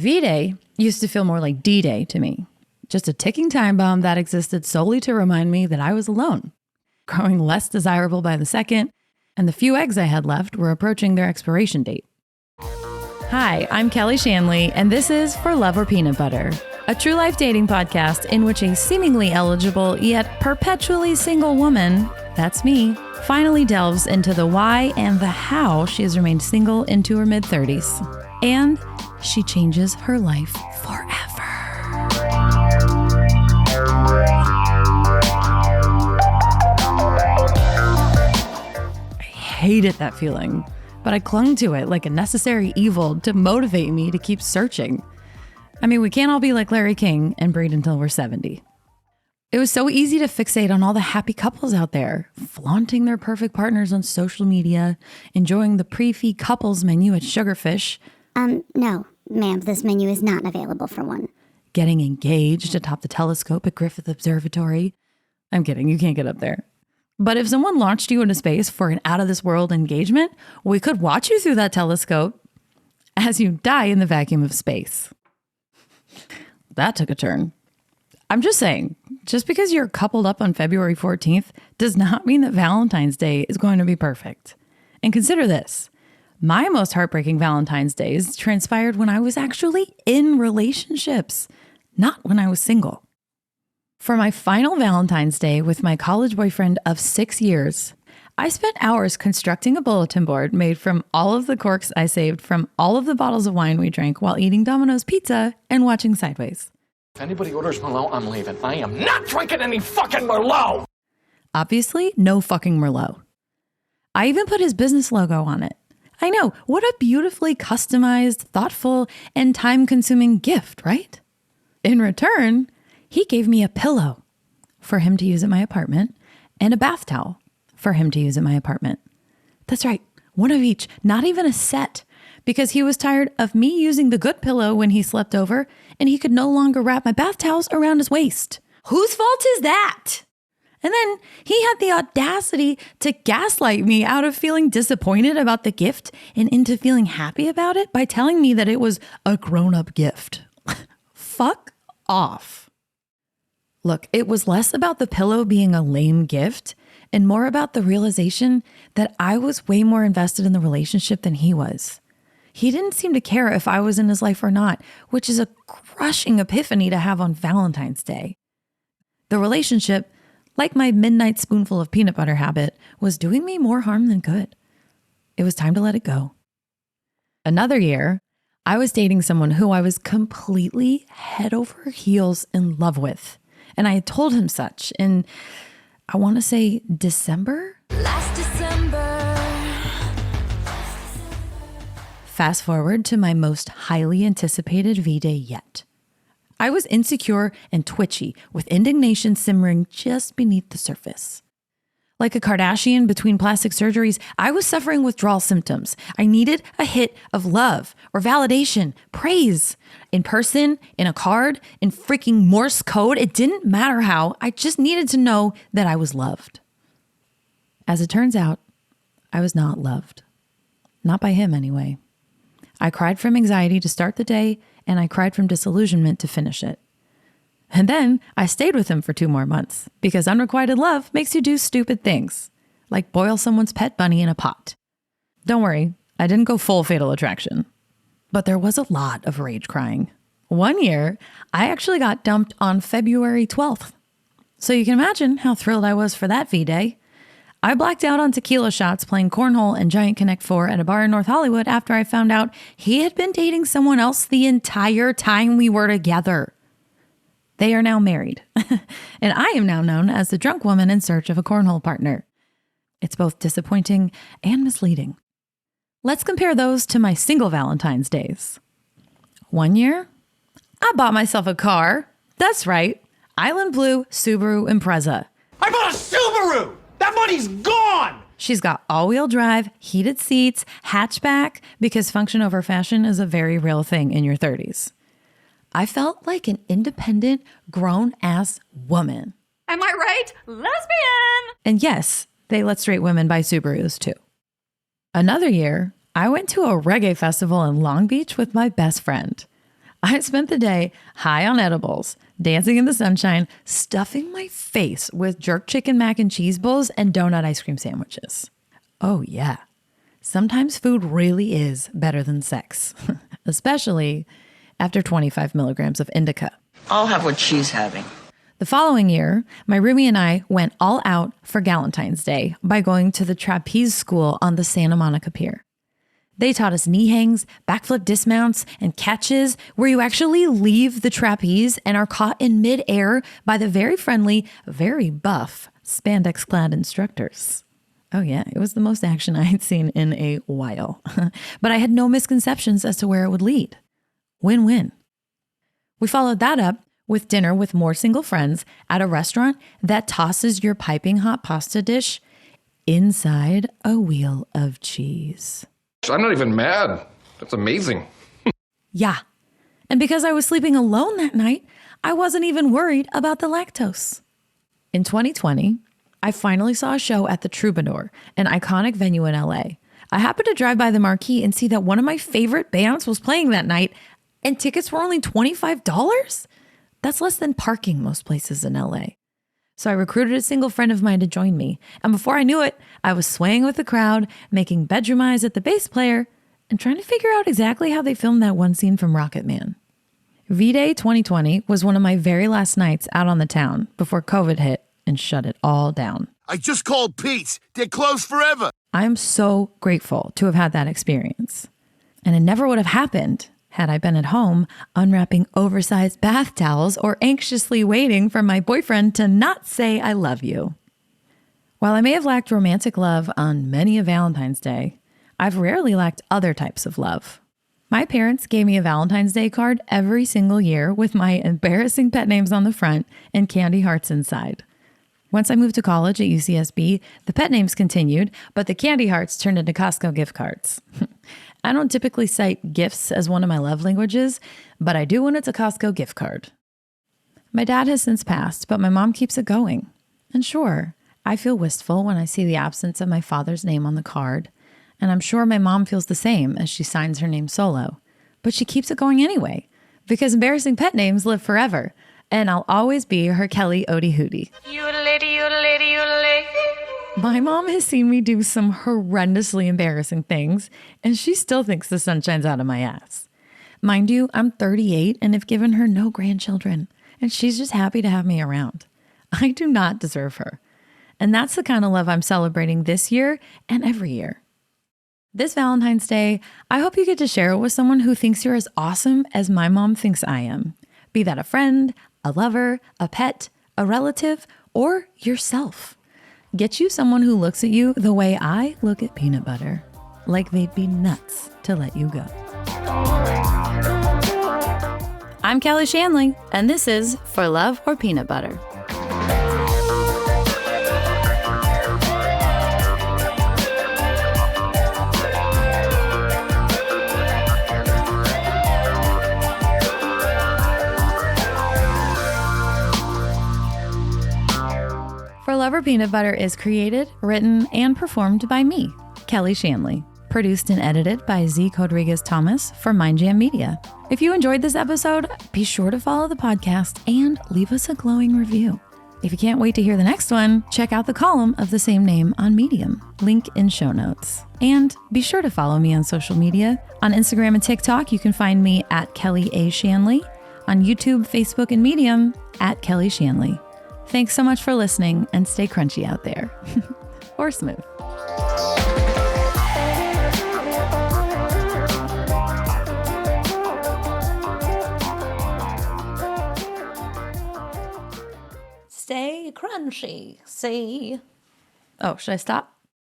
V-Day used to feel more like D-Day to me. Just a ticking time bomb that existed solely to remind me that I was alone, growing less desirable by the second, and the few eggs I had left were approaching their expiration date. Hi, I'm Kelly Shanley, and this is For Love or Peanut Butter, a true life dating podcast in which a seemingly eligible yet perpetually single woman, that's me, finally delves into the why and the how she has remained single into her mid-30s. And she changes her life forever. I hated that feeling, but I clung to it like a necessary evil to motivate me to keep searching. I mean, we can't all be like Larry King and breed until we're 70. It was so easy to fixate on all the happy couples out there, flaunting their perfect partners on social media, enjoying the pre-feed couples menu at Sugarfish. No, ma'am, this menu is not available for one. Getting engaged atop the telescope at Griffith Observatory. I'm kidding, you can't get up there. But if someone launched you into space for an out-of-this-world engagement, we could watch you through that telescope as you die in the vacuum of space. That took a turn. I'm just saying, just because you're coupled up on February 14th does not mean that Valentine's Day is going to be perfect. And consider this. My most heartbreaking Valentine's Days transpired when I was actually in relationships, not when I was single. For my final Valentine's Day with my college boyfriend of 6 years, I spent hours constructing a bulletin board made from all of the corks I saved from all of the bottles of wine we drank while eating Domino's pizza and watching Sideways. If anybody orders Merlot, I'm leaving. I am not drinking any fucking Merlot! Obviously, no fucking Merlot. I even put his business logo on it. I know, what a beautifully customized, thoughtful, and time-consuming gift, right? In return, he gave me a pillow for him to use at my apartment and a bath towel for him to use at my apartment. That's right, one of each, not even a set, because he was tired of me using the good pillow when he slept over and he could no longer wrap my bath towels around his waist. Whose fault is that? And then he had the audacity to gaslight me out of feeling disappointed about the gift and into feeling happy about it by telling me that it was a grown-up gift. Fuck off. Look, it was less about the pillow being a lame gift and more about the realization that I was way more invested in the relationship than he was. He didn't seem to care if I was in his life or not, which is a crushing epiphany to have on Valentine's Day. The relationship, like my midnight spoonful of peanut butter habit, was doing me more harm than good. It was time to let it go. Another year, I was dating someone who I was completely head over heels in love with. And I had told him such in, I want to say December? Last December. Fast forward to my most highly anticipated V-Day yet. I was insecure and twitchy, with indignation simmering just beneath the surface. Like a Kardashian between plastic surgeries, I was suffering withdrawal symptoms. I needed a hit of love or validation, praise. In person, in a card, in freaking Morse code, it didn't matter how. I just needed to know that I was loved. As it turns out, I was not loved. Not by him, anyway. I cried from anxiety to start the day, and I cried from disillusionment to finish it. And then I stayed with him for 2 more months because unrequited love makes you do stupid things, like boil someone's pet bunny in a pot. Don't worry, I didn't go full Fatal Attraction. But there was a lot of rage crying. One year, I actually got dumped on February 12th. So you can imagine how thrilled I was for that V-Day. I blacked out on tequila shots playing cornhole and Giant Connect 4 at a bar in North Hollywood after I found out he had been dating someone else the entire time we were together. They are now married, and I am now known as the drunk woman in search of a cornhole partner. It's both disappointing and misleading. Let's compare those to my single Valentine's days. One year, I bought myself a car. That's right, Island Blue Subaru Impreza. I bought a Subaru! That money's gone! She's got all-wheel drive, heated seats, hatchback, because function over fashion is a very real thing in your 30s. I felt like an independent, grown-ass woman. Am I right? Lesbian! And yes, they let straight women buy Subarus too. Another year, I went to a reggae festival in Long Beach with my best friend. I spent the day high on edibles, dancing in the sunshine, stuffing my face with jerk chicken mac and cheese bowls and donut ice cream sandwiches. Oh, yeah. Sometimes food really is better than sex, especially after 25 milligrams of indica. I'll have what she's having. The following year, my roomie and I went all out for Valentine's Day by going to the trapeze school on the Santa Monica Pier. They taught us knee hangs, backflip dismounts, and catches where you actually leave the trapeze and are caught in midair by the very friendly, very buff, spandex-clad instructors. Oh yeah, it was the most action I had seen in a while. But I had no misconceptions as to where it would lead. Win-win. We followed that up with dinner with more single friends at a restaurant that tosses your piping hot pasta dish inside a wheel of cheese. I'm not even mad. That's amazing. Yeah. And because I was sleeping alone that night, I wasn't even worried about the lactose. In 2020, I finally saw a show at the Troubadour, an iconic venue in LA. I happened to drive by the marquee and see that one of my favorite bands was playing that night, and tickets were only $25? That's less than parking most places in LA. So I recruited a single friend of mine to join me. And before I knew it, I was swaying with the crowd, making bedroom eyes at the bass player, and trying to figure out exactly how they filmed that one scene from Rocket Man. V-Day 2020 was one of my very last nights out on the town before COVID hit and shut it all down. I just called Pete's. They're closed forever. I am so grateful to have had that experience. And it never would have happened had I been at home unwrapping oversized bath towels or anxiously waiting for my boyfriend to not say I love you. While I may have lacked romantic love on many a Valentine's Day, I've rarely lacked other types of love. My parents gave me a Valentine's Day card every single year with my embarrassing pet names on the front and candy hearts inside. Once I moved to college at UCSB, the pet names continued, but the candy hearts turned into Costco gift cards. I don't typically cite gifts as one of my love languages, but I do when it's a Costco gift card. My dad has since passed, but my mom keeps it going. And sure, I feel wistful when I see the absence of my father's name on the card, and I'm sure my mom feels the same as she signs her name solo. But she keeps it going anyway, because embarrassing pet names live forever, and I'll always be her Kelly Odie Hootie. My mom has seen me do some horrendously embarrassing things, and she still thinks the sun shines out of my ass. Mind you, I'm 38 and have given her no grandchildren, and she's just happy to have me around. I do not deserve her. And that's the kind of love I'm celebrating this year and every year. This Valentine's Day, I hope you get to share it with someone who thinks you're as awesome as my mom thinks I am. Be that a friend, a lover, a pet, a relative, or yourself. Get you someone who looks at you the way I look at peanut butter, like they'd be nuts to let you go. I'm Kelly Shanley, and this is For Love or Peanut Butter. For Love or Peanut Butter is created, written, and performed by me, Kelly Shanley. Produced and edited by Z. Rodriguez-Thomas for Mind Jam Media. If you enjoyed this episode, be sure to follow the podcast and leave us a glowing review. If you can't wait to hear the next one, check out the column of the same name on Medium. Link in show notes. And be sure to follow me on social media. On Instagram and TikTok, you can find me at Kelly A. Shanley. On YouTube, Facebook, and Medium, at Kelly Shanley. Thanks so much for listening, and stay crunchy out there. Or smooth. Stay crunchy. See? Oh, should I stop?